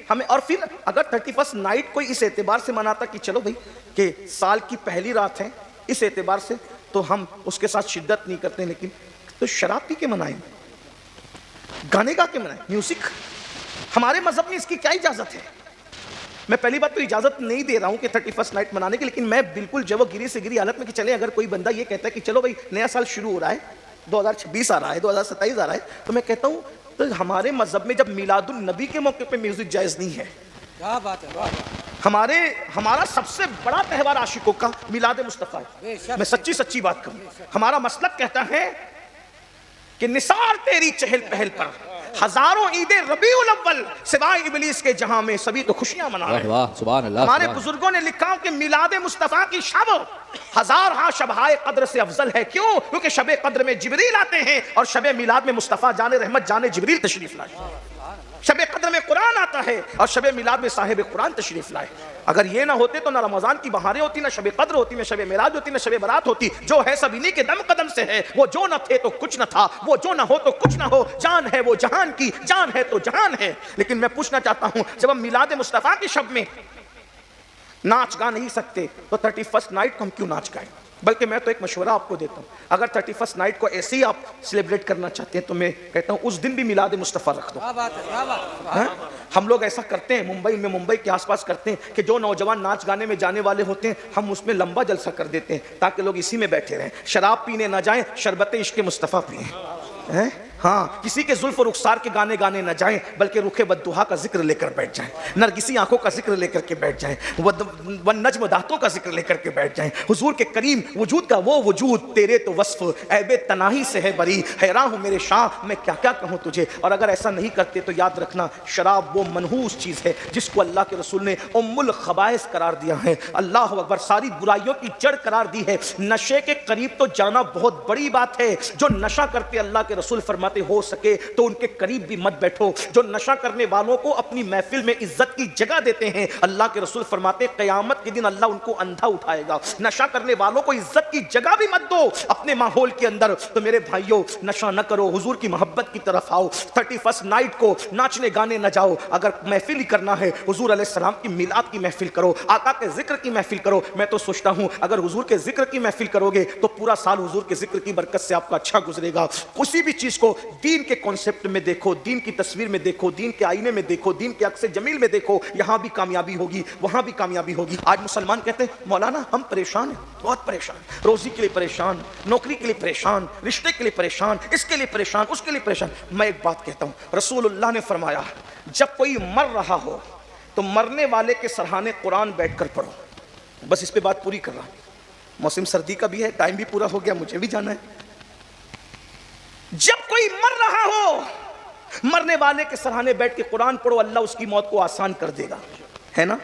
ہمیں. اور پھر اگر 31 نائٹ کوئی اس اعتبار سے مناتا کہ چلو بھائی کہ سال کی پہلی رات ہے اس اعتبار سے, تو ہم اس کے ساتھ شدت نہیں کرتے, لیکن تو شراب پی کے منائیں, گانے گا کے منائیں, میوزک. ہمارے مذہب میں اس کی کیا اجازت ہے؟ میں پہلی بات تو اجازت نہیں دے رہا ہوں کہ 31 نائٹ منانے کی, لیکن میں بالکل جب وہ گری سے گری حالت میں کہ چلیں اگر کوئی بندہ یہ کہتا ہے کہ چلو بھائی نیا سال شروع ہو رہا ہے, 2026 آ رہا ہے, 2027 آ رہا ہے, تو میں کہتا ہوں تو ہمارے مذہب میں جب میلاد النبی کے موقع پہ میوزک جائز نہیں ہے. کیا بات ہے. ہمارا سب سے بڑا تہوار عاشقوں کا میلاد مصطفیٰ ہے. میں سچی بات کروں, ہمارا مسلک کہتا ہے کہ نثار تیری چہل پہل پر ہزاروں عید ربیع الاول سوائے ابلیس کے جہاں میں سبھی تو خوشیاں منا رہے ہیں. سبحان اللہ. ہمارے بزرگوں نے لکھا کہ میلاد مصطفیٰ کی شب ہزارہا شبہائے قدر سے افضل ہے. کیوں؟ کیونکہ شب قدر میں جبریل آتے ہیں اور شب میلاد میں مصطفیٰ جان رحمت جان جبریل تشریف لائے. شب قدر میں قرآن آتا ہے اور شب میلاد میں صاحب قرآن تشریف لائے. اگر یہ نہ ہوتے تو نہ رمضان کی بہاریں ہوتی, نہ شب قدر ہوتی, نہ شب معراج ہوتی, نہ شب برات ہوتی. جو ہے سب انہی کے دم قدم سے ہے. وہ جو نہ تھے تو کچھ نہ تھا, وہ جو نہ ہو تو کچھ نہ ہو. جان ہے وہ جہان کی, جان ہے تو جہان ہے. لیکن میں پوچھنا چاہتا ہوں, جب ہم میلاد مصطفیٰ کی شب میں ناچ گا نہیں سکتے تو 31 نائٹ کو ہم کیوں ناچ گائیں؟ بلکہ میں تو ایک مشورہ آپ کو دیتا ہوں, اگر 31 نائٹ کو ایسے ہی آپ سیلیبریٹ کرنا چاہتے ہیں تو میں کہتا ہوں اس دن بھی میلاد مصطفیٰ رکھ دو. ہم لوگ ایسا کرتے ہیں ممبئی کے آس پاس کرتے ہیں کہ جو نوجوان ناچ گانے میں جانے والے ہوتے ہیں ہم اس میں لمبا جلسہ کر دیتے ہیں تاکہ لوگ اسی میں بیٹھے رہیں. شراب پینے نہ جائیں, شربت عشق مصطفیٰ پئیں. ہاں, کسی کے زلف و رخسار کے گانے گانے نہ جائیں بلکہ رخ بددہا کا ذکر لے کر بیٹھ جائیں, نرگسی آنکھوں کا ذکر لے کر کے بیٹھ جائیں, والنجم داتوں کا ذکر لے کر کے بیٹھ جائیں. حضور کے کریم وجود کا وہ وجود تیرے تو وصف عیب تناہی سے ہے بری, حیران ہوں میرے شاہ میں کیا کیا کہوں تجھے. اور اگر ایسا نہیں کرتے تو یاد رکھنا شراب وہ منحوس چیز ہے جس کو اللہ کے رسول نے ام الخبائث قرار دیا ہے. اللہ اکبر, ساری برائیوں کی جڑ قرار دی ہے. نشے کے قریب تو جانا بہت بڑی بات ہے. جو نشہ کرتے اللہ کے رسول فرماتے ہو سکے تو ان کے قریب بھی مت بیٹھو. جو نشہ کرنے والوں کو اپنی محفل میں عزت کی جگہ دیتے ہیں اللہ کے رسول فرماتے قیامت کے دن اللہ ان کو اندھا اٹھائے گا. نشہ کرنے والوں کو عزت کی جگہ بھی مت دو اپنے ماحول کے اندر. تو میرے بھائیوں, نشہ نہ کرو, حضور کی محبت کی طرف آؤ. 31 نائٹ کو ناچنے گانے نہ جاؤ. اگر محفل ہی کرنا ہے حضور علیہ السلام کی میلاد کی محفل کرو, آقا کے ذکر کی محفل کرو. میں تو سوچتا ہوں اگر حضور کے ذکر کی محفل کرو گے تو پورا سال حضور کے ذکر کی برکت سے آپ کا اچھا گزرے گا. کسی بھی چیز کو دین کے کانسیپٹ میں دیکھو, دین کی تصویر میں دیکھو, دین کے آئینے میں دیکھو, دین کے عکس جمیل میں دیکھو, یہاں بھی کامیابی ہوگی وہاں بھی کامیابی ہوگی. آج مسلمان کہتے ہیں مولانا ہم پریشان ہیں, بہت پریشان, روزی کے لیے پریشان, نوکری کے لیے پریشان, رشتے کے لیے پریشان, اس کے لیے پریشان, اس کے لیے پریشان. میں ایک بات کہتا ہوں, رسول اللہ نے فرمایا جب کوئی مر رہا ہو تو مرنے والے کے سرحانے قرآن بیٹھ کر پڑھو. بس اس پہ بات پوری کر رہا ہوں. موسم سردی کا بھی ہے, ٹائم بھی پورا ہو گیا, مجھے بھی جانا ہے. جب کوئی مر رہا ہو مرنے والے کے سرحانے بیٹھ کے قرآن پڑھو, اللہ اس کی موت کو آسان کر دے گا. ہے نا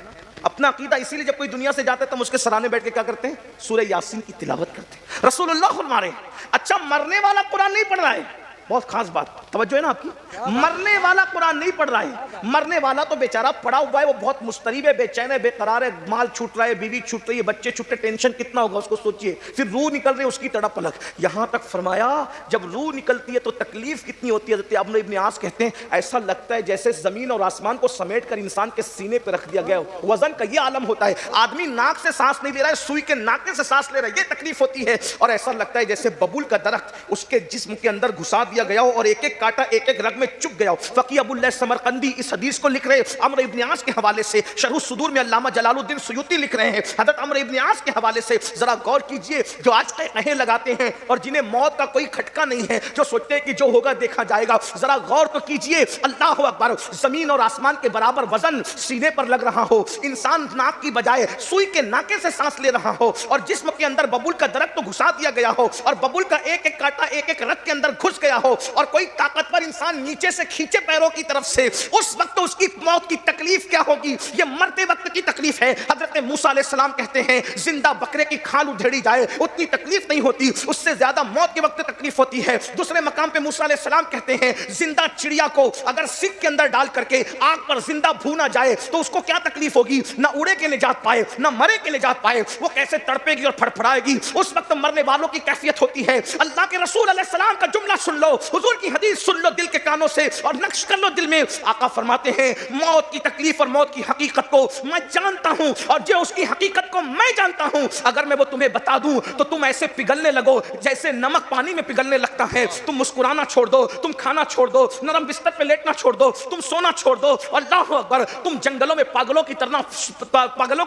اپنا عقیدہ. اسی لیے جب کوئی دنیا سے جاتا ہے تو ہم اس کے سرانے بیٹھ کے کیا کرتے ہیں؟ سورہ یاسین کی تلاوت کرتے ہیں. رسول اللہ فرما رہے ہیں اچھا مرنے والا قرآن نہیں پڑھ رہا ہے, بہت خاص بات, توجہ ہے نا آپ کی, مرنے والا قرآن نہیں پڑھ رہا ہے. مرنے والا تو بیچارہ پڑا ہوا ہے, وہ بہت مضطرب ہے, بے چین ہے, بے قرار ہے, مال چھوٹ رہا ہے, بیوی چھوٹ رہی ہے, بچے چھوٹے, ٹینشن کتنا ہوگا اس کو سوچئے. پھر روح نکل رہی ہے اس کی تڑپ الگ. یہاں تک فرمایا جب روح نکلتی ہے تو تکلیف کتنی ہوتی ہے. حضرت عمرو ابن عاص کہتے ہیں ایسا لگتا ہے جیسے زمین اور آسمان کو سمیٹ کر انسان کے سینے پہ رکھ دیا گیا. وزن کا یہ عالم ہوتا ہے. آدمی ناک سے سانس نہیں لے رہا ہے, سوئی کے ناکے سے سانس لے رہا ہے, یہ تکلیف ہوتی ہے. اور ایسا لگتا ہے جیسے ببول کا درخت اس کے جسم کے اندر گھسا دیا گیا ہو اور ایک ایک کاٹا ایک ایک رگ میں چپ گیا ہو. فقیہ ابو اللہ سمرقندی اس حدیث کو لکھ رہے عمرو ابن عاص کے حوالے سے. شرح الصدور میں علامہ جلال الدین سیوطی لکھ رہے ہیں حضرت عمرو ابن عاص کے حوالے سے. ذرا غور کیجئے, جو آج کہیں لگاتے ہیں اور جنہیں موت کا کوئی کھٹکا نہیں ہے, جو سوچتے ہیں کہ جو ہوگا دیکھا جائے گا, ذرا غور تو کیجئے. اللہ اکبر, زمین اور آسمان کے برابر وزن سینے پر لگ رہا ہو, انسان ناک کی بجائے سوئی کے ناکے سے سانس لے رہا ہو, اور جسم کے اندر ببول کا درخت تو گھسا دیا گیا ہو اور ببول کا ایک ایک کاٹا ایک ایک رگ کے اندر گھس گیا ہو, اور کوئی طاقتور انسان نیچے سے کھینچے پیروں کی طرف سے, اس وقت اس کی موت کی تکلیف کیا ہوگی؟ یہ مرتے وقت کی تکلیف ہے. حضرت موسیٰ علیہ السلام کہتے ہیں زندہ بکرے کی کھال ادھیڑی جائے اتنی تکلیف نہیں ہوتی, اس سے زیادہ موت کے وقت تکلیف ہوتی ہے. دوسرے مقام پہ موسیٰ علیہ السلام کہتے ہیں زندہ چڑیا کو اگر سکھ کے اندر ڈال کر کے آگ پر زندہ بھونا جائے تو اس کو کیا تکلیف ہوگی؟ نہ اڑے کے نجات پائے نہ مرے کے نجات پائے, وہ کیسے تڑپے گی اور پھڑپھڑائے گی. اس وقت مرنے والوں کی کیفیت ہوتی ہے. اللہ کے رسول علیہ السلام کا جملہ سن لو, حضور کی حدیث سن لو دل کے کانوں سے اور نقش کر لو دل میں. آقا فرماتے ہیں موت کی تکلیف اور موت کی حقیقت کو میں جانتا ہوں, اور جو اس کی حقیقت کو میں جانتا ہوں اگر میں وہ تمہیں بتا دوں تو تم ایسے پگھلنے لگو جیسے نمک پانی میں پگھلنے لگتا ہے. تم مسکرانا چھوڑ دو, تم کھانا چھوڑ دو, نرم بستر پہ لیٹنا چھوڑ دو, تم سونا چھوڑ دو. اللہ اکبر, تم جنگلوں میں پاگلوں کی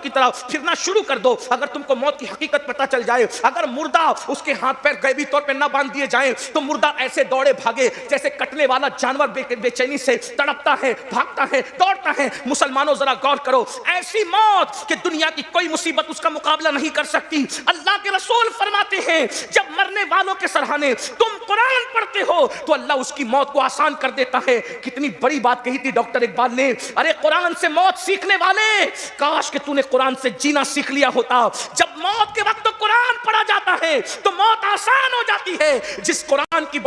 طرح پھرنا شروع کر دو. اگر تم کو موت کی حقیقت پتہ چل جائے, اگر مردہ اس کے ہاتھ پیر غیبی طور پہ نہ باندھ دیے جائیں تو مردہ ایسے دوڑے بھاگے جیسے کٹنے والا جانور بے چینی سے تڑپتا ہے, بھاگتا ہے, دوڑتا ہے. مسلمانوں ذرا غور کرو, ایسی موت کہ دنیا کی کوئی مصیبت اس کا مقابلہ نہیں کر سکتی. اللہ کے رسول فرماتے ہیں جب مرنے والوں کے سرہانے تم قرآن پڑھتے ہو تو اللہ اس کی موت کو آسان کر دیتا ہے. کتنی بڑی بات کہی تھی ڈاکٹر اقبال نے, ارے قرآن سے موت سیکھنے والے, کاش کہ تو نے قرآن سے جینا سیکھ لیا ہوتا. جب موت کے وقت تو قرآن پڑھا جاتا ہے تو موت آسان ہو جاتی ہے. جس قرآن کی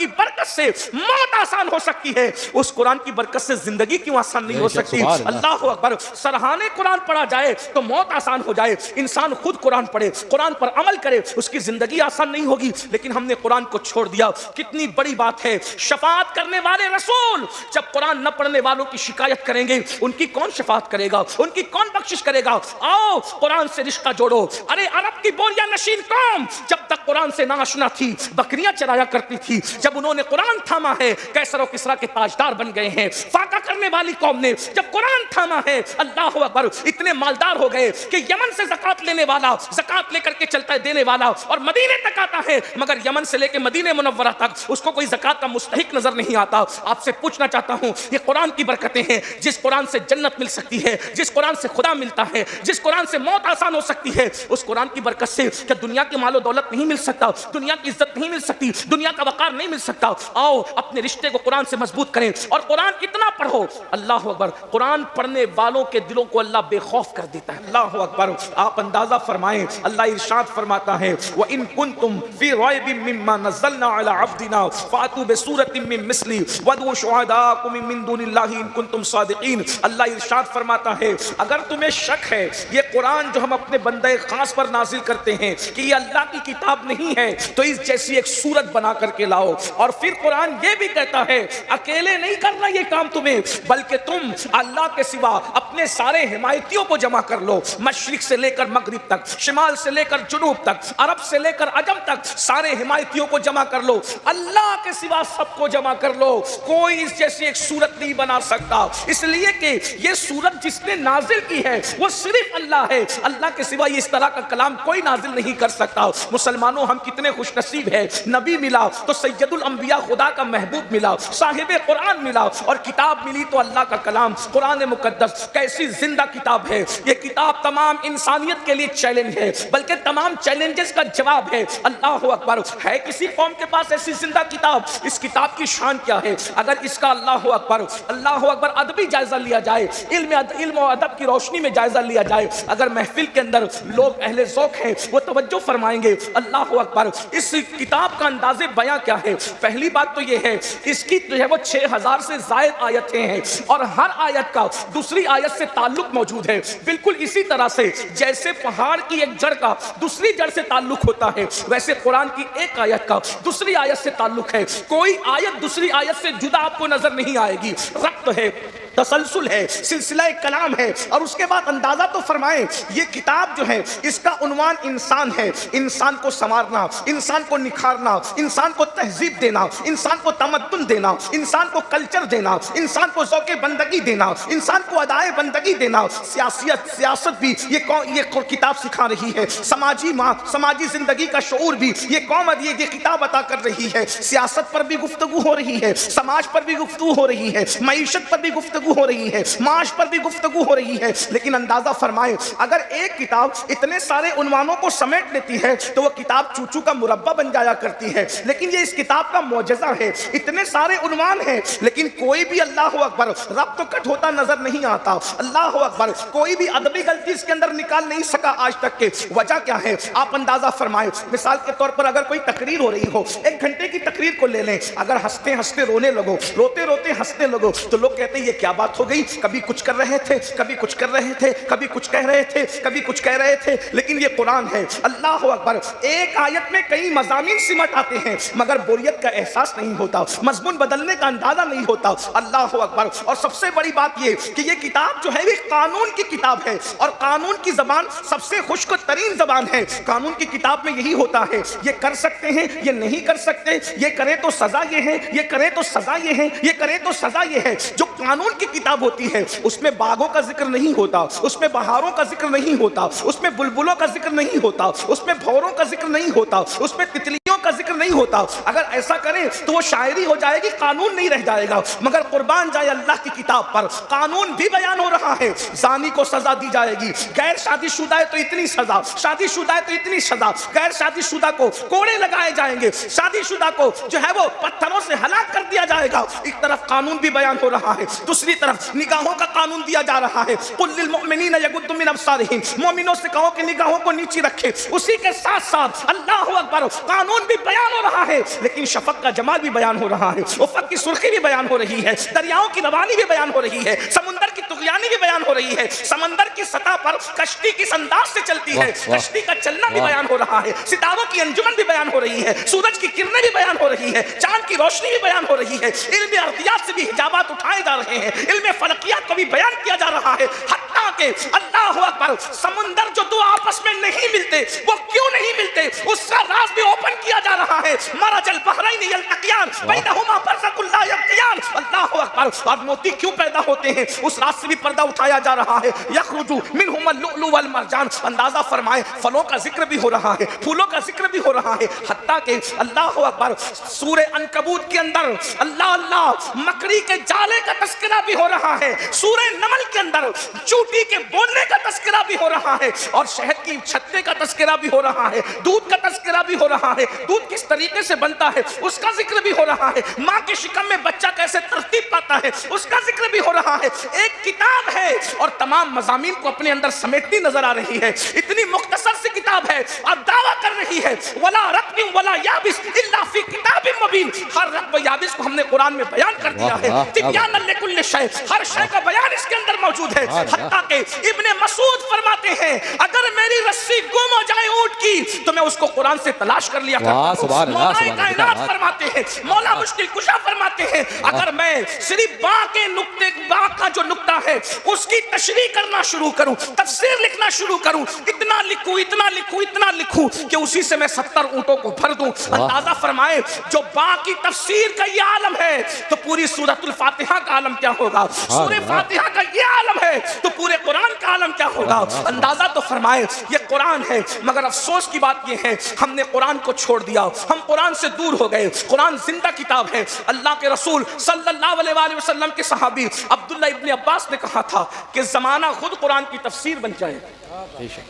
برکت سے موت آسان ہو سکتی ہے, اس قرآن کی برکت سے زندگی کیوں آسان نہیں ہو سکتی؟ اللہ اکبر. سرہانے قرآن پڑھا جائے تو موت آسان ہو جائے. انسان خود قرآن پڑھے, قرآن پر عمل کرے, اس کی زندگی آسان نہیں ہوگی. لیکن ہم نے قرآن کو چھوڑ دیا. کتنی بڑی بات ہے. شفاعت کرنے والے رسول جب قرآن نہ پڑھنے والوں کی شکایت کریں گے, ان کی کون شفاعت کرے گا, ان کی کون بخشش کرے گا؟ آؤ قرآن سے رشتہ جوڑو. ارے عرب کی بوریہ نشین قوم جب تک قرآن سے ناشنا تھی بکریاں چرایا کرتی تھی. جب انہوں نے قرآن تھاما ہے کیسر و کسرا کے تاجدار بن گئے ہیں. فاقہ کرنے والی قوم نے جب قرآن تھاما ہے, اللہ اکبر, اتنے مالدار ہو گئے کہ یمن سے زکات لینے والا زکات لے کر کے چلتا ہے دینے والا اور مدینے تک آتا ہے, مگر یمن سے لے کے مدینے منورہ تک اس کو کوئی زکات کا مستحق نظر نہیں آتا. آپ سے پوچھنا چاہتا ہوں, یہ قرآن کی برکتیں ہیں. جس قرآن سے جنت مل سکتی ہے, جس قرآن سے خدا ملتا ہے, جس قرآن سے موت آسان ہو سکتی ہے, اس قرآن کی برکت سے کیا دنیا کی مال و دولت نہیں مل سکتا, دنیا کی عزت نہیں مل سکتی, دنیا کا وقار نہیں مل سکتا؟ آؤ اپنے رشتے کو قرآن سے مضبوط کریں اور قرآن اتنا پڑھو. اللہ اکبر, قرآن پڑھنے والوں کے دلوں کو اللہ بے خوف کر دیتا ہے. اللہ اکبر. آپ اندازہ فرمائیں, اللہ ارشاد فرماتا ہے وَإِن كُنتُمْ فِي رَيْبٍ مِّمَّا نَزَّلْنَا عَلَىٰ عَبْدِنَا فَأْتُوا بِسُورَةٍ مِّن مِّثْلِهِ وَادْعُوا شُهَدَاءَكُم مِّن دُونِ اللَّهِ إِن كُنتُمْ صَادِقِينَ. اللہ ارشاد فرماتا ہے اگر تمہیں شک ہے یہ قرآن جو ہم اپنے بندے خاص پر نازل کرتے ہیں کہ یہ اللہ کی کتاب نہیں ہے, تو اس جیسی ایک صورت بنا کر کے لاؤ. اور پھر قرآن یہ بھی کہتا ہے اکیلے نہیں کرنا یہ کام تمہیں, بلکہ تم اللہ کے سوا اپنے سارے حمایتیوں کو جمع کر لو. مشرق سے لے کر مغرب تک, شمال سے لے کر جنوب تک, عرب سے لے کر عجم تک, سارے حمایتیوں کو جمع کر لو. اللہ کے سوا سب کو جمع کر لو. کوئی اس جیسی ایک صورت نہیں بنا سکتا, اس لیے کہ یہ صورت جس نے نازل کی ہے وہ صرف اللہ ہے. اللہ کے سوا یہ اس طرح کا کلام کوئی نازل نہیں کر سکتا. مسلمانوں ہم کتنے خوش نصیب ہیں, نبی ملا تو سید الانبیاء خدا کا محبوب ملا, صاحب قرآن ملا, اور کتاب ملی تو اللہ کا کلام قرآن مقدس. کیسی زندہ کتاب ہے یہ کتاب, تمام انسانیت کے لیے چیلنج ہے, بلکہ تمام چیلنجز کا جواب ہے. اللہ اکبر. ہے کسی قوم کے پاس ایسی زندہ کتاب؟ اس کتاب کی شان کیا ہے؟ اگر اس کا اللہ اکبر ادبی جائزہ لیا جائے, علم و ادب کی روشنی میں جائزہ لیا جائے, اگر محفل کے اندر لوگ اہل ذوق ہیں وہ توجہ فرمائیں گے. اللہ اکبر. اس کتاب کا انداز بیاں کیا ہے؟ پہلی بات تو یہ ہے اس کی جو ہے وہ 6000 سے زائد آیتیں ہیں, اور ہر آیت کا دوسری آیت سے تعلق موجود ہے. بالکل اسی طرح سے جیسے پہاڑ کی ایک جڑ کا دوسری جڑ سے تعلق ہوتا ہے, ویسے قرآن کی ایک آیت کا دوسری آیت سے تعلق ہے. کوئی آیت دوسری آیت سے جدا آپ کو نظر نہیں آئے گی. ربط ہے, تسلسل ہے, سلسلہ کلام ہے. اور اس کے بعد اندازہ تو فرمائیں یہ کتاب جو ہے اس کا عنوان انسان ہے. انسان کو سنوارنا, انسان کو نکھارنا, انسان کو تہذیب دینا, انسان کو تمدن دینا, انسان کو کلچر دینا, انسان کو ذوق بندگی دینا, انسان کو ادائے بندگی دینا. سیاست بھی یہ کتاب سکھا رہی ہے. سماجی زندگی کا شعور بھی یہ کتاب عطا کر رہی ہے. سیاست پر بھی گفتگو ہو رہی ہے, سماج پر بھی گفتگو ہو رہی ہے, معیشت پر بھی گفتگو ہو رہی ہے, معاش پر بھی گفتگو ہو رہی ہے. لیکن اندازہ فرمائیں اگر ایک کتاب اتنے سارے عنوانوں کو سمیٹ لیتی ہے تو وہ کتاب چوچو کا مربع بن جایا کرتی ہے. لیکن یہ اس کتاب کا معجزہ ہے, اتنے سارے عنوان ہیں لیکن کوئی بھی اللہ اکبر رب تو کٹ ہوتا نظر نہیں آتا. اللہ اکبر. کوئی بھی ادبی غلطی اس کے اندر نکال نہیں سکا آج تک کے. وجہ کیا ہے آپ اندازہ فرمائیں. مثال کے طور پر اگر کوئی تقریر ہو رہی ہو, 1 گھنٹے کی تقریر کو لے لیں, اگر ہنستے ہنستے رونے لگو, روتے روتے ہنسنے لگو, تو لوگ کہتے ہیں یہ کیا کیا بات ہو گئی، کبھی کچھ کر رہے تھے، کبھی کچھ کر رہے تھے، کبھی کچھ کہہ رہے تھے، کبھی کچھ کہہ رہے تھے، لیکن یہ قرآن ہے۔ اللہ اکبر، ایک آیت میں کئی مضامین سمٹ آتے ہیں مگر بوریت کا احساس نہیں ہوتا، مضمون بدلنے کا اندازہ نہیں ہوتا۔ اللہ اکبر، اور سب سے بڑی بات یہ کہ یہ کتاب جو ہے وہ قانون کی کتاب ہے، اور قانون کی زبان سب سے خشک ترین زبان ہے۔ قانون کی کتاب میں یہی ہوتا ہے، یہ کر سکتے ہیں، یہ نہیں کر سکتے، یہ کرے تو سزا یہ ہے، یہ کرے تو سزا یہ ہے، یہ کرے تو سزا یہ ہے۔ جو قانون کی کتاب ہوتی ہے اس میں باغوں کا ذکر نہیں ہوتا، اس میں بہاروں کا ذکر نہیں ہوتا، اس میں بلبلوں کا ذکر نہیں ہوتا، اس میں بھوروں کا ذکر نہیں ہوتا، اس میں تتلیوں کا ذکر نہیں ہوتا۔ اگر ایسا کریں تو وہ شاعری ہو جائے گی، قانون نہیں رہ جائے گا۔ مگر قربان جائے اللہ کی کتاب پر، قانون بھی بیان ہو رہا ہے۔ زانی کو سزا دی جائے گی، غیر شادی شدہ ہے تو اتنی سزا، شادی شدہ ہے تو اتنی سزا، غیر شادی شدہ کو کوڑے لگائے جائیں گے، شادی شدہ کو جو ہے وہ پتھروں سے ہلاک کر دیا جائے گا۔ ایک طرف قانون بھی بیان ہو رہا ہے، دوسری طرف نگاہوں کا قانون دیا جا رہا ہے۔ قل للمؤمنین یغضوا من ابصارہم، مومنوں سے کہو کہ نگاہوں کو نیچی رکھے۔ اسی کے ساتھ ساتھ اللہ اکبر، قانون بھی بیان ہو رہا ہے لیکن شفق کا جمال بھی بیان ہو رہا ہے، افق کی سرخی بھی بیان ہو رہی ہے، دریاؤں کی روانی بھی بیان ہو رہی ہے، سمندر کی طغیانی بھی بیان ہو رہی ہے، سمندر کی سطح پر کشتی کس انداز سے چلتی ہے، کشتی کا چلنا بھی بیان ہو رہا ہے، ستاروں کی انجمن بھی بیان ہو رہی ہے، سورج کی کرنیں بھی بیان ہو رہی ہے، چاند کی روشنی بھی بیان ہو رہی ہے، علم ارضیات سے بھی حجابات اٹھائے جا رہے ہیں، علم فلکیات کو بھی بیان کیا جا رہا ہے۔ حتیٰ کہ اللہ اکبر، سمندر جو دو آپس میں نہیں ملتے وہ کیوں نہیں ملتے اس کا راز بھی اوپن کیا جا رہا ہے۔ مرج البحرین یلتقیان بینہما برزخ لا یبغیان، اللہ اکبر، اور موتی کیوں پیدا ہوتے ہیں اس راز سے بھی پردہ اٹھایا جا رہا ہے۔ یخرج منہما اللؤلؤ والمرجان، اندازہ فرمائے پھلوں کا ذکر بھی ہو رہا ہے، پھولوں کا ذکر بھی ہو رہا ہے۔ حتیٰ کہ اللہ اکبر، سورہ عنکبوت کے اندر اللہ مکڑی کے جالے کا تذکرہ بھی ہو رہا ہے، سورہ نمل کے اندر چوٹی کے بولنے کا تذکرہ بھی ہو رہا ہے، اور شہد کی چھتے کا تذکرہ بھی ہو رہا ہے، دودھ کا تذکرہ بھی ہو رہا ہے، دودھ کس طریقے سے بنتا ہے اس کا ذکر بھی ہو رہا ہے، ماں کے شکم میں بچہ کیسے ترتیب پاتا ہے اس کا ذکر بھی ہو رہا ہے۔ ایک کتاب ہے اور تمام مضامین کو اپنے اندر سمیٹتی نظر آ رہی ہے، اتنی مختصر سی کتاب ہے اور دعویٰ کر رہی ہے ولا رطب ولا یابس الا فی کتاب مبین، ہر رطب و یابس کو ہم نے قرآن میں بیان کر دیا ہے، تبیانا لکل شیء، ہر شے کا بیان اس کے اندر موجود ہے۔ حتیٰ کہ ابن مسعود فرماتے ہیں اگر میری رسی گم ہو جائے اونٹ کی تو میں اس کو قرآن سے تلاش کر لیا کرتا ہوں۔ مولا کائنات فرماتے ہیں، مولا مشکل کشا فرماتے ہیں اگر میں صرف با کے نقطے، با کا جو نقطہ ہے اس کی تشریح کرنا شروع کروں، تفسیر لکھنا شروع کروں، اتنا لکھوں اتنا لکھوں اتنا لکھوں کہ اسی سے میں 70 اونٹوں کو بھر دوں۔ اندازہ فرمائے جو با کی تفسیر کا یہ عالم ہے تو پوری سورۃ الفاتحہ کا عالم کیا ہوگا، سورہ فاتحہ کا یہ عالم ہے تو پورے قرآن کا عالم کیا ہوگا۔ اندازہ تو فرمائے یہ قرآن ہے، مگر افسوس کی بات یہ ہے ہم نے قرآن کو چھوڑ دیا، ہم قرآن سے دور ہو گئے۔ قرآن زندہ کتاب ہے۔ اللہ کے رسول صلی اللہ علیہ وآلہ وسلم کے صحابی عبداللہ ابن عباس نے کہا تھا کہ زمانہ خود قرآن کی تفسیر بن جائے۔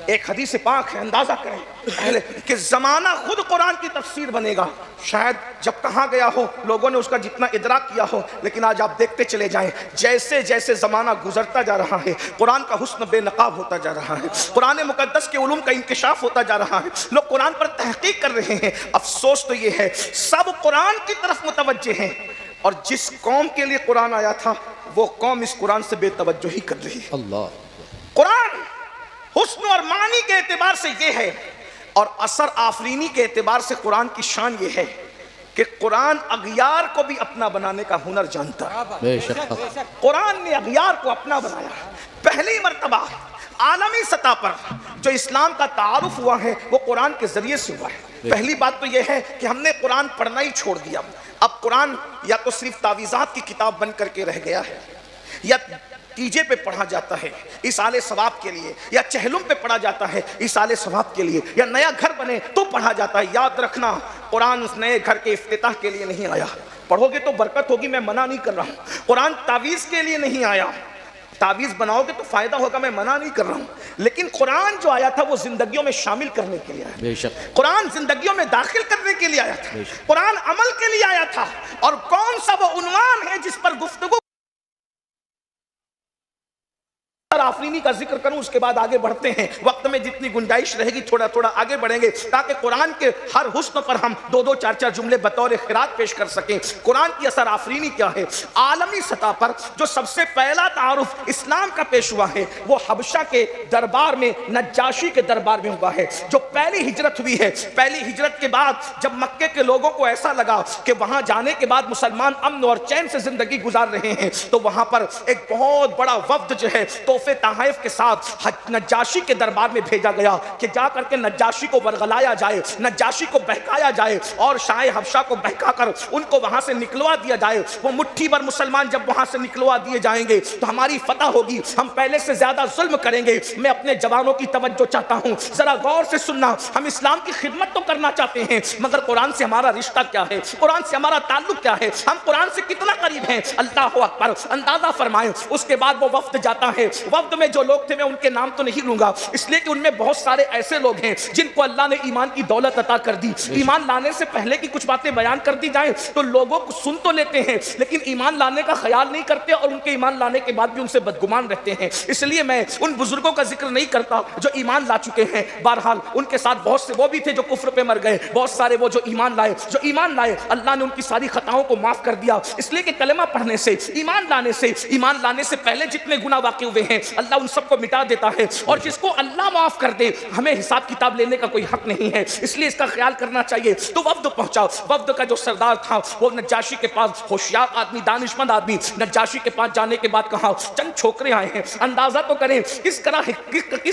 ایک حدیث پاک ہے، اندازہ کریں پہلے کہ زمانہ خود قرآن کی تفسیر بنے گا۔ شاید جب کہا گیا ہو لوگوں نے اس کا جتنا ادراک کیا ہو، لیکن آج آپ دیکھتے چلے جائیں جیسے جیسے زمانہ گزرتا جا رہا ہے قرآن کا حسن بے نقاب ہوتا جا رہا ہے، قرآن مقدس کے علوم کا انکشاف ہوتا جا رہا ہے، لوگ قرآن پر تحقیق کر رہے ہیں۔ افسوس تو یہ ہے سب قرآن کی طرف متوجہ ہیں اور جس قوم کے لیے قرآن آیا تھا وہ قوم اس قرآن سے بے توجہی کر رہی ہے۔ قرآن حسن اور معنی کے اعتبار سے یہ ہے، اور اثر آفرینی کے اعتبار سے قرآن کی شان یہ ہے کہ قرآن اغیار کو بھی اپنا بنانے کا ہنر جانتا ہے۔ قرآن نے اغیار کو اپنا بنایا۔ پہلی مرتبہ عالمی سطح پر جو اسلام کا تعارف ہوا ہے وہ قرآن کے ذریعے سے ہوا ہے۔ پہلی بات تو یہ ہے کہ ہم نے قرآن پڑھنا ہی چھوڑ دیا۔ اب قرآن یا تو صرف تعویذات کی کتاب بن کر کے رہ گیا ہے، یا تیجے پہ پڑھا جاتا ہے ایصال ثواب کے لیے، یا چہلم پہ پڑھا جاتا ہے ایصال ثواب کے لیے، یا نیا گھر بنے تو پڑھا جاتا ہے۔ یاد رکھنا قرآن اس نئے گھر کے افتتاح کے لیے نہیں آیا، پڑھو گے تو برکت ہوگی، میں منع نہیں کر رہا ہوں۔ قرآن تعویذ کے لیے نہیں آیا، تعویذ بناؤ گے تو فائدہ ہوگا، میں منع نہیں کر رہا ہوں، لیکن قرآن جو آیا تھا وہ زندگیوں میں شامل کرنے کے لیے آیا، قرآن زندگیوں میں داخل کرنے کے لیے آیا تھا، قرآن عمل کے لیے آیا تھا۔ اور کون سا وہ عنوان ہے جس پر گفتگو آفرینی کا ذکر کروں، اس کے بعد آگے بڑھتے ہیں، وقت میں جتنی گنجائش رہے گی تھوڑا تھوڑا آگے بڑھیں گے تاکہ قرآن کے ہر حسن پر ہم دو دو چار چار جملے بطور خراج پیش کر سکیں۔ قرآن کی اثر آفرینی کیا ہے؟ عالمی سطح پر جو سب سے پہلا تعارف اسلام کا پیش ہوا ہے وہ حبشہ کے دربار میں، نجاشی کے دربار میں ہوا ہے۔ جو پہلی ہجرت ہوئی ہے، پہلی ہجرت کے بعد جب مکے کے لوگوں کو ایسا لگا کہ وہاں جانے کے بعد مسلمان امن اور چین سے زندگی گزار رہے ہیں، تو وہاں پر ایک بہت بڑا وفد جو ہے تحفے تحائف کے ساتھ نجاشی کے دربار میں بھیجا گیا کہ جا کر کے نجاشی کو ورغلایا جائے، نجاشی کو بہکایا جائے اور شاہ حبشہ کو بہکا کر ان کو وہاں سے نکلوا دیا جائے۔ وہ مٹھی بھر مسلمان جب وہاں سے نکلوا دیے جائیں گے تو ہماری فتح ہوگی، ہم پہلے سے زیادہ ظلم کریں گے۔ میں اپنے جوانوں کی توجہ چاہتا ہوں، ذرا غور سے سننا، ہم اسلام کی خدمت تو کرنا چاہتے ہیں مگر قرآن سے ہمارا رشتہ کیا ہے؟ قرآن سے ہمارا تعلق کیا ہے؟ ہم قرآن سے کتنا قریب ہیں؟ اللہ اکبر، اندازہ فرمائیں۔ اس کے بعد وہ وفد جاتا ہے، وفد میں جو لوگ تھے میں ان کے نام تو نہیں لوں گا اس لیے کہ ان میں بہت سارے ایسے لوگ ہیں جن کو اللہ نے ایمان کی دولت عطا کر دی۔ ایمان لانے سے پہلے کی کچھ باتیں بیان کر دی جائیں تو لوگوں کو سن تو لیتے ہیں لیکن ایمان لانے کا خیال نہیں کرتے اور ان کے ایمان لانے کے بعد بھی ان سے بدگمان رہتے ہیں۔ اس لیے میں ان بزرگوں کا ذکر نہیں کرتا جو ایمان لا چکے ہیں، بہرحال ان کے ساتھ بہت سے وہ بھی تھے جو کفر پہ مر گئے، بہت سارے وہ جو ایمان لائے اللہ نے ان کی ساری خطاؤں کو معاف کر دیا۔ اس لیے کہ کلمہ پڑھنے سے، ایمان لانے سے پہلے جتنے گناہ واقع ہوئے ہیں اللہ ان سب کو مٹا دیتا ہے، اور جس کو اللہ معاف کر دے ہمیں حساب کتاب لینے کا کوئی حق نہیں ہے، اس لیے اس کا خیال کرنا چاہیے۔ تو وفد پہنچا، وفد کا جو سردار تھا وہ نجاشی کے پاس، ہوشیار آدمی، دانشمند آدمی، نجاشی کے پاس جانے کے بعد کہا چند چھوکرے آئے ہیں، اندازہ تو کریں کس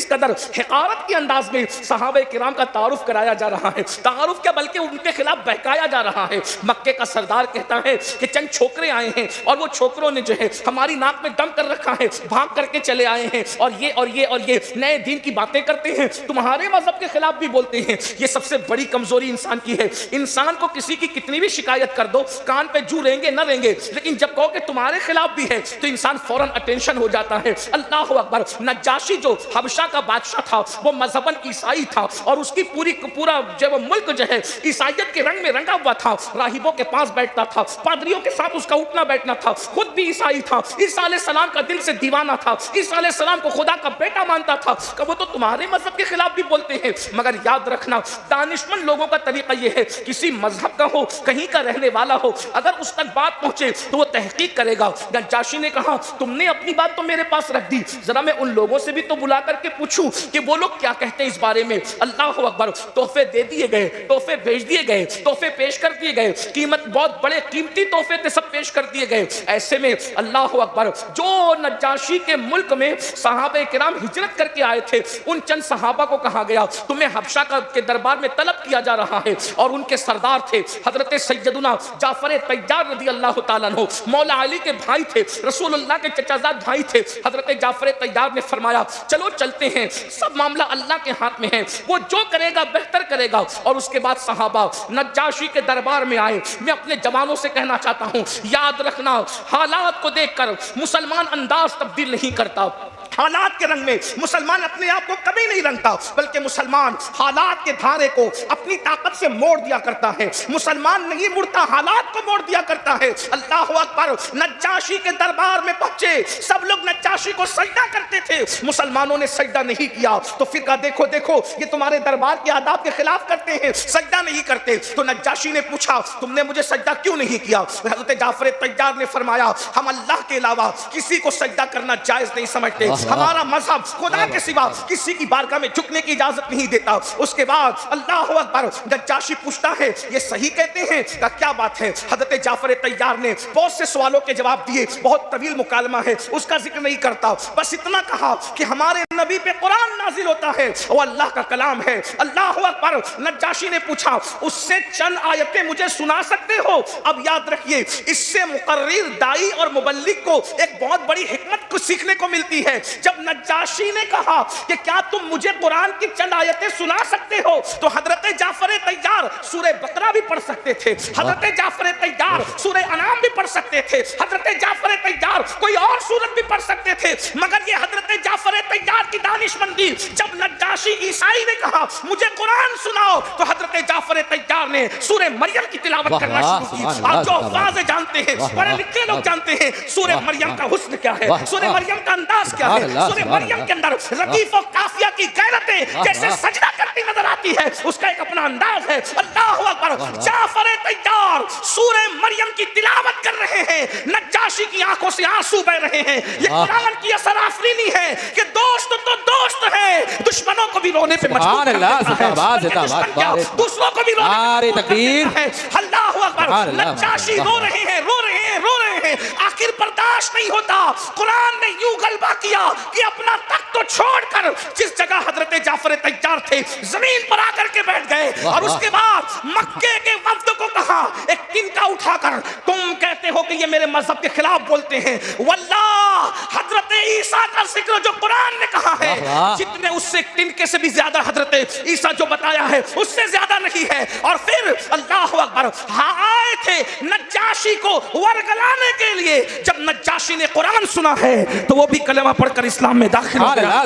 قدر حقارت کے انداز میں صحابہ کرام کا تعارف کرایا جا رہا ہے، تعارف کیا بلکہ ان کے خلاف بہکایا جا رہا ہے۔ مکے کا سردار کہتا ہے کہ چند چھوکرے آئے ہیں اور وہ چھوکروں نے جو ہے ہماری ناک میں دم کر رکھا ہے، بھاگ کر کے چلے آئے ہیں اور یہ نئے دین کی باتیں کرتے ہیں، تمہارے مذہب کے خلاف بھی بولتے ہیں۔ یہ سب سے بڑی کمزوری انسان کی ہے۔ انسان کو کسی کی کتنی بھی شکایت کر دو، کان پہ جو رہیں گے نہ رہیں گے، لیکن جب کہو کہ تمہارے خلاف بھی ہے تو انسان فوراً اٹینشن ہو جاتا ہے۔ اللہ اکبر، نجاشی جو حبشہ کا بادشاہ تھا وہ مذہباً عیسائی تھا اور اس کی پورا جو ملک جو ہے عیسائیت کے رنگ میں رنگا ہوا تھا، راہبوں کے پاس بیٹھتا تھا، پادریوں کے ساتھ اس کا اٹھنا بیٹھنا تھا، خود بھی عیسائی تھا، عیسیٰ علیہ السلام کا دل سے دیوانہ تھا، عیسیٰ علیہ السلام کو خدا کا بیٹا مانتا تھا، کہ وہ تو تمہارے مذہب کے خلاف بھی بولتے ہیں۔ مگر یاد رکھنا دانشمند لوگوں کا طریقہ یہ ہے، کسی مذہب کا ہو، کہیں کا رہنے والا ہو، اگر اس تک بات پہنچے تو وہ تحقیق کرے گا۔ نجاشی نے کہا تم نے اپنی بات تو میرے پاس رکھ دی، ذرا میں ان لوگوں سے بھی تو بلا کر کے پوچھوں کہ وہ لوگ کیا کہتے ہیں اس بارے میں۔ اللہ اکبر، تحفے دے دیے گئے، تحفے بھیج دیے گئے، تحفے پیش کر دیے گئے، قیمت بہت بڑے قیمتی تحفے تھے، سب پیش کر دیے گئے۔ ایسے میں اللہ اکبر، جو نجاشی کے ملک میں صحابہ کرام ہجرت کر کے آئے تھے ان چند صحابہ کو کہا گیا تمہیں حبشہ کے دربار میں طلب کیا جا رہا ہے، اور ان کے سردار تھے حضرت سیدنا جعفر طیار رضی اللہ تعالیٰ عنہ، مولا علی کے بھائی تھے، رسول اللہ کے چچا زاد بھائی تھے۔ حضرت جعفر طیار نے فرمایا چلو چلتے ہیں، سب معاملہ اللہ کے ہاتھ میں ہے، وہ جو کرے گا بہتر کرے گا۔ اور اس کے بعد صحابہ نجاشی کے دربار میں آئے۔ میں اپنے جوانوں سے کہنا چاہتا ہوں یاد رکھنا، حالات کو دیکھ کر مسلمان انداز تبدیل نہیں کرتا، حالات کے رنگ میں مسلمان اپنے آپ کو کبھی نہیں رنگتا، بلکہ مسلمان حالات کے دھارے کو اپنی طاقت سے موڑ دیا کرتا ہے۔ مسلمان نہیں مڑتا، حالات کو موڑ دیا کرتا ہے۔ اللہ اکبر، نجاشی کے دربار میں پہنچے، سب لوگ نجاشی کو سجدہ کرتے تھے، مسلمانوں نے سجدہ نہیں کیا تو فرقہ دیکھو یہ تمہارے دربار کے آداب کے خلاف کرتے ہیں، سجدہ نہیں کرتے۔ تو نجاشی نے پوچھا تم نے مجھے سجدہ کیوں نہیں کیا؟ حضرت جعفر طیار نے فرمایا ہم اللہ کے علاوہ کسی کو سجدہ کرنا جائز نہیں سمجھتے، ہمارا مذہب خدا کے سوا کسی کی بارگاہ میں جھکنے کی اجازت نہیں دیتا۔ اس کے بعد اللہ اکبر، نجاشی پوچھتا ہے یہ صحیح کہتے ہیں؟ کیا بات ہے؟ حضرت جعفر طیار نے بہت سے سوالوں کے جواب دیے، بہت طویل مکالمہ ہے، اس کا ذکر نہیں کرتا، بس اتنا کہا کہ ہمارے نبی پہ قرآن نازل ہوتا ہے وہ اللہ کا کلام ہے۔ اللہ اکبر، نجاشی نے پوچھا اس سے چند آیتیں مجھے سنا سکتے ہو؟ اب یاد رکھیے اس سے مقرر دائی اور مبلغ کو ایک بہت بڑی حکمت کو سیکھنے کو ملتی ہے۔ جب نجاشی نے کہا کہ کیا تم مجھے قرآن کی چند آیتیں سنا سکتے ہو تو حضرت جعفر طیار سورہ بقرہ بھی پڑھ سکتے تھے، حضرت جعفر طیار سورہ انعام بھی پڑھ سکتے تھے، حضرت جعفر طیار کوئی اور سورت بھی پڑھ سکتے تھے، مگر یہ حضرت جعفر طیار کی دانشمندی، جب نجاشی عیسائی نے کہا مجھے قرآن سناؤ تو حضرت حضرت جعفر طیار نے سورہ مریم کی تلاوت کرنا شروع کی. آپ جو الفاظ جانتے ہیں, پڑھے لکھے لوگ جانتے ہیں سورہ مریم کا حسن کیا ہے, سورہ مریم کا انداز کیا ہے. سورہ مریم کے اندر ردیف و قافیہ کی غیرتیں جیسے سجدہ کرتی نظر آتی ہے, اس کا ایک اپنا انداز ہے. اللہ اکبر. جعفر طیار سورہ مریم کی تلاوت کر رہے ہیں, نجاشی کی آنکھوں سے آنسو بہ رہے ہیں. یہ قرآن کی اثر آفرینی ہے کہ دوست تو دوست ہے, دشمنوں کو بھی رونے پہ مجبور کر دیتا ہے, دوسروں کو بھی رونے پہ مجبور ہے. اللہ اکبر. نجاشی رو رہے ہیں, رو رہے ہیں, رو رہے ہیں. آخر برداشت نہیں ہوتا, قرآن نے یوں غلبہ کیا کہ اپنا تخت تو چھوڑ کر جس جگہ حضرت جعفر طیار تھے زمین پر آ کر کے بیٹھ گئے, اور اس کے بعد مکے کے وفد کو کہا ایک تنکا اٹھا کر, تم کہتے ہو کہ یہ میرے مذہب کے خلاف بولتے ہیں, واللہ حضرت عیسیٰ کا ذکر جو قرآن نے کہا ہے جتنے اس سے تنکے سے بھی زیادہ حضرت عیسیٰ جو بتایا ہے اس سے زیادہ نہیں ہے. اور پھر اللہ اکبر آئے تھے نجاشی کو ورگلانے کے لیے. جب نجاشی نے قرآن سنا ہے تو وہ بھی کلمہ پڑھ کر اسلام میں داخل ہو گیا.